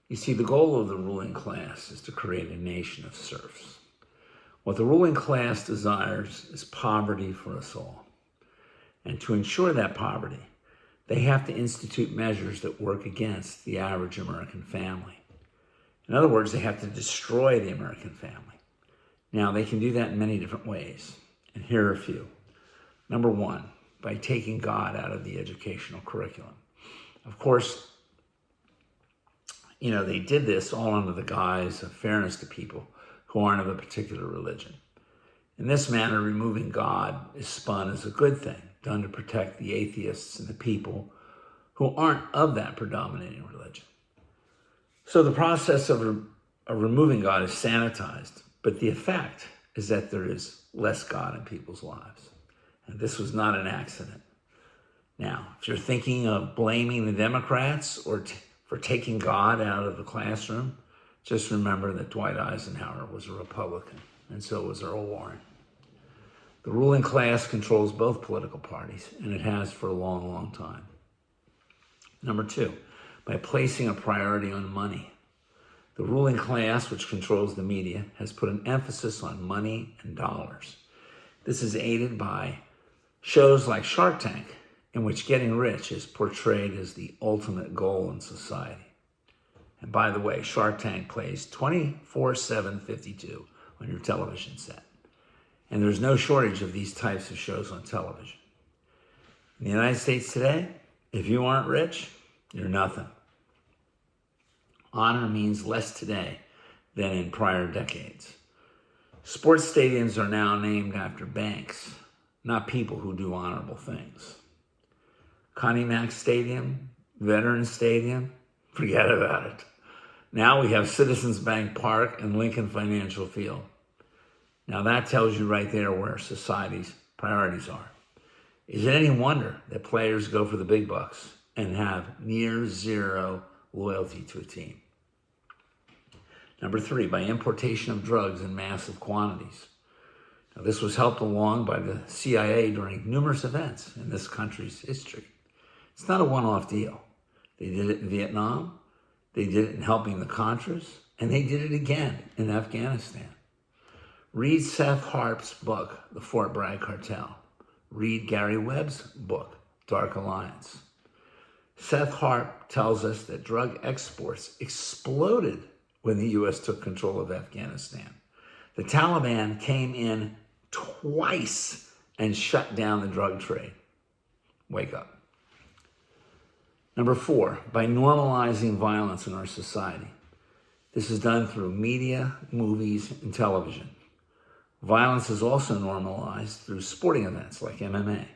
You see, the goal of the ruling class is to create a nation of serfs. What the ruling class desires is poverty for us all. And to ensure that poverty, they have to institute measures that work against the average American family. In other words, they have to destroy the American family. Now, they can do that in many different ways, and here are a few. Number one, by taking God out of the educational curriculum. Of course, they did this all under the guise of fairness to people who aren't of a particular religion. In this manner, removing God is spun as a good thing, done to protect the atheists and the people who aren't of that predominating religion. So the process of removing God is sanitized, but the effect is that there is less God in people's lives. And this was not an accident. Now, if you're thinking of blaming the Democrats for taking God out of the classroom, just remember that Dwight Eisenhower was a Republican, and so was Earl Warren. The ruling class controls both political parties, and it has for a long, long time. Number two, by placing a priority on money. The ruling class, which controls the media, has put an emphasis on money and dollars. This is aided by shows like Shark Tank, in which getting rich is portrayed as the ultimate goal in society. And by the way, Shark Tank plays 24/7/52 on your television set. And there's no shortage of these types of shows on television. In the United States today, if you aren't rich, you're nothing. Honor means less today than in prior decades. Sports stadiums are now named after banks, not people who do honorable things. Connie Mack Stadium, Veterans Stadium, forget about it. Now we have Citizens Bank Park and Lincoln Financial Field. Now that tells you right there where society's priorities are. Is it any wonder that players go for the big bucks and have near zero loyalty to a team? Number three, by importation of drugs in massive quantities. Now, this was helped along by the CIA during numerous events in this country's history. It's not a one-off deal. They did it in Vietnam, they did it in helping the Contras, and they did it again in Afghanistan. Read Seth Harp's book, The Fort Bragg Cartel. Read Gary Webb's book, Dark Alliance. Seth Harp tells us that drug exports exploded when the U.S. took control of Afghanistan. The Taliban came in twice and shut down the drug trade. Wake up. Number four, by normalizing violence in our society. This is done through media, movies, and television. Violence is also normalized through sporting events like MMA.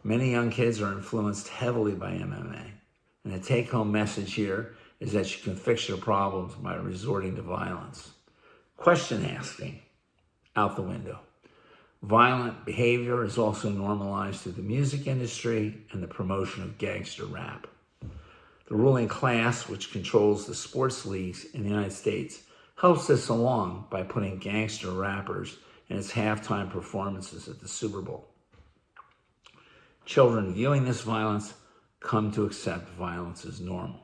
Many young kids are influenced heavily by MMA, and the take-home message here is that you can fix your problems by resorting to violence. Question asking, out the window. Violent behavior is also normalized through the music industry and the promotion of gangster rap. The ruling class, which controls the sports leagues in the United States, helps this along by putting gangster rappers in its halftime performances at the Super Bowl. Children viewing this violence come to accept violence as normal.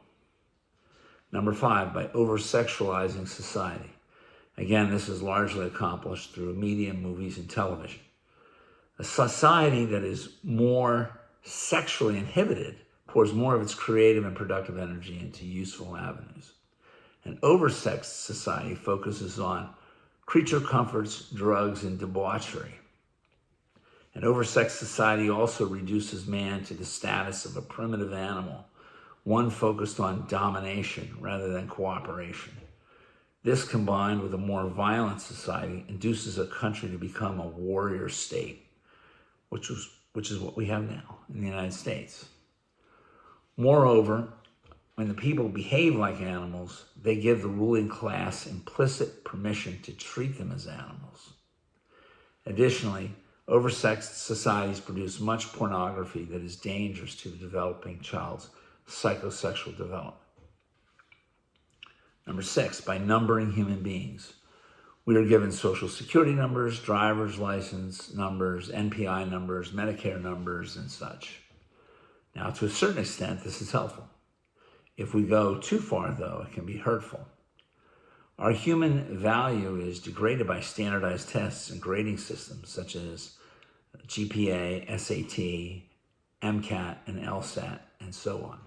Number five, by over-sexualizing society. Again, this is largely accomplished through media, movies, and television. A society that is more sexually inhibited pours more of its creative and productive energy into useful avenues. An oversexed society focuses on creature comforts, drugs, and debauchery. An oversexed society also reduces man to the status of a primitive animal, one focused on domination rather than cooperation. This, combined with a more violent society, induces a country to become a warrior state, which is what we have now in the United States. Moreover, when the people behave like animals, they give the ruling class implicit permission to treat them as animals. Additionally, oversexed societies produce much pornography that is dangerous to the developing child's psychosexual development. Number six, by numbering human beings. We are given social security numbers, driver's license numbers, NPI numbers, Medicare numbers, and such. Now, to a certain extent, this is helpful. If we go too far, though, it can be hurtful. Our human value is degraded by standardized tests and grading systems such as GPA, SAT, MCAT, and LSAT, and so on.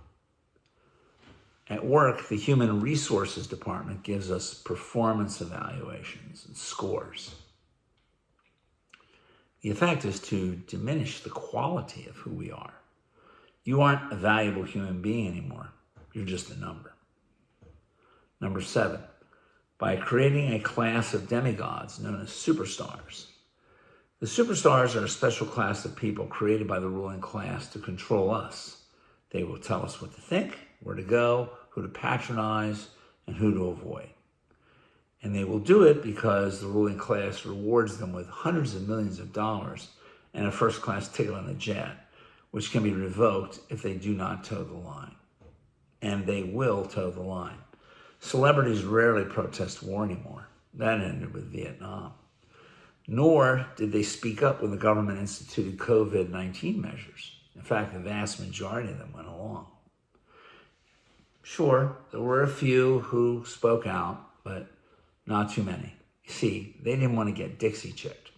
At work, the Human Resources Department gives us performance evaluations and scores. The effect is to diminish the quality of who we are. You aren't a valuable human being anymore. You're just a number. Number 7, by creating a class of demigods known as superstars. The superstars are a special class of people created by the ruling class to control us. They will tell us what to think, where to go, who to patronize, and who to avoid. And they will do it because the ruling class rewards them with hundreds of millions of dollars and a first-class ticket on the jet, which can be revoked if they do not toe the line. And they will toe the line. Celebrities rarely protest war anymore. That ended with Vietnam. Nor did they speak up when the government instituted COVID-19 measures. In fact, the vast majority of them went along. Sure, there were a few who spoke out, but not too many. You see, they didn't want to get Dixie chicked.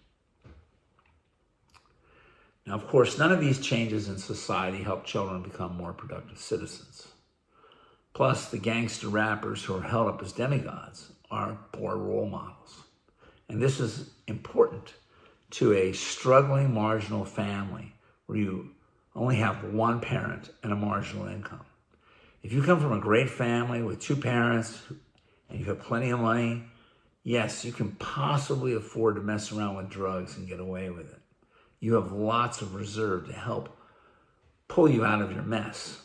Now, of course, none of these changes in society help children become more productive citizens. Plus, the gangster rappers who are held up as demigods are poor role models. And this is important to a struggling marginal family where you only have one parent and a marginal income. If you come from a great family with 2 parents and you have plenty of money, yes, you can possibly afford to mess around with drugs and get away with it. You have lots of reserve to help pull you out of your mess.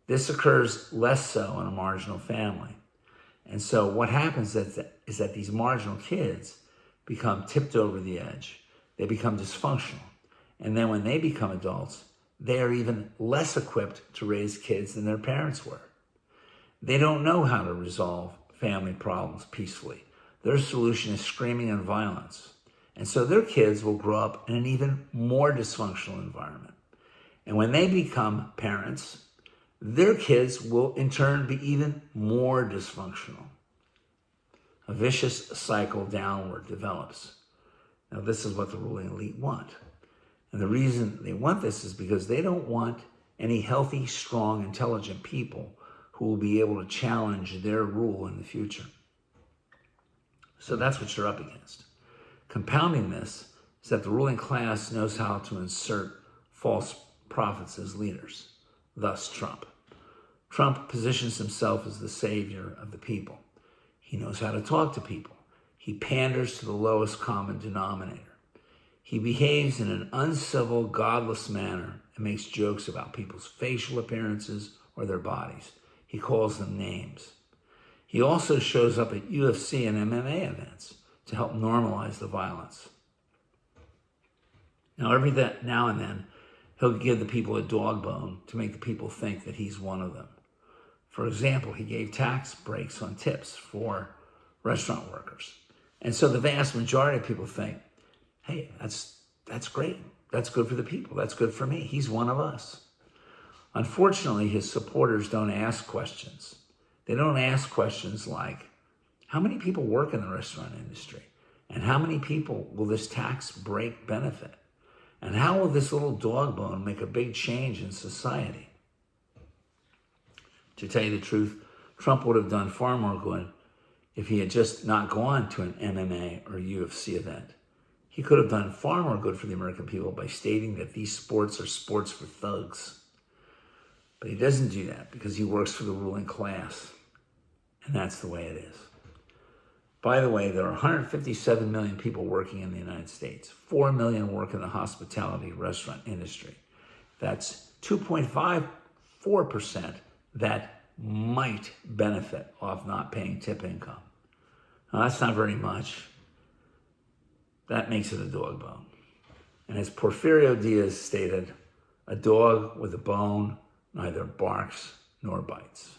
This occurs less so in a marginal family. And so what happens is that these marginal kids become tipped over the edge. They become dysfunctional. And then when they become adults, they are even less equipped to raise kids than their parents were. They don't know how to resolve family problems peacefully. Their solution is screaming and violence. And so their kids will grow up in an even more dysfunctional environment. And when they become parents, their kids will in turn be even more dysfunctional. A vicious cycle downward develops. Now, this is what the ruling elite want. And the reason they want this is because they don't want any healthy, strong, intelligent people who will be able to challenge their rule in the future. So that's what you're up against. Compounding this is that the ruling class knows how to insert false prophets as leaders, thus Trump. Trump positions himself as the savior of the people. He knows how to talk to people. He panders to the lowest common denominator. He behaves in an uncivil, godless manner and makes jokes about people's facial appearances or their bodies. He calls them names. He also shows up at UFC and MMA events to help normalize the violence. Now, every now and then, he'll give the people a dog bone to make the people think that he's one of them. For example, he gave tax breaks on tips for restaurant workers. And so the vast majority of people think, hey, that's great. That's good for the people. That's good for me. He's one of us. Unfortunately, his supporters don't ask questions. They don't ask questions like, how many people work in the restaurant industry? And how many people will this tax break benefit? And how will this little dog bone make a big change in society? To tell you the truth, Trump would have done far more good if he had just not gone to an MMA or UFC event. He could have done far more good for the American people by stating that these sports are sports for thugs. But he doesn't do that because he works for the ruling class. And that's the way it is. By the way, there are 157 million people working in the United States. 4 million work in the hospitality restaurant industry. That's 2.54% that might benefit off not paying tip income. Now, that's not very much. That makes it a dog bone. And as Porfirio Diaz stated, a dog with a bone neither barks nor bites.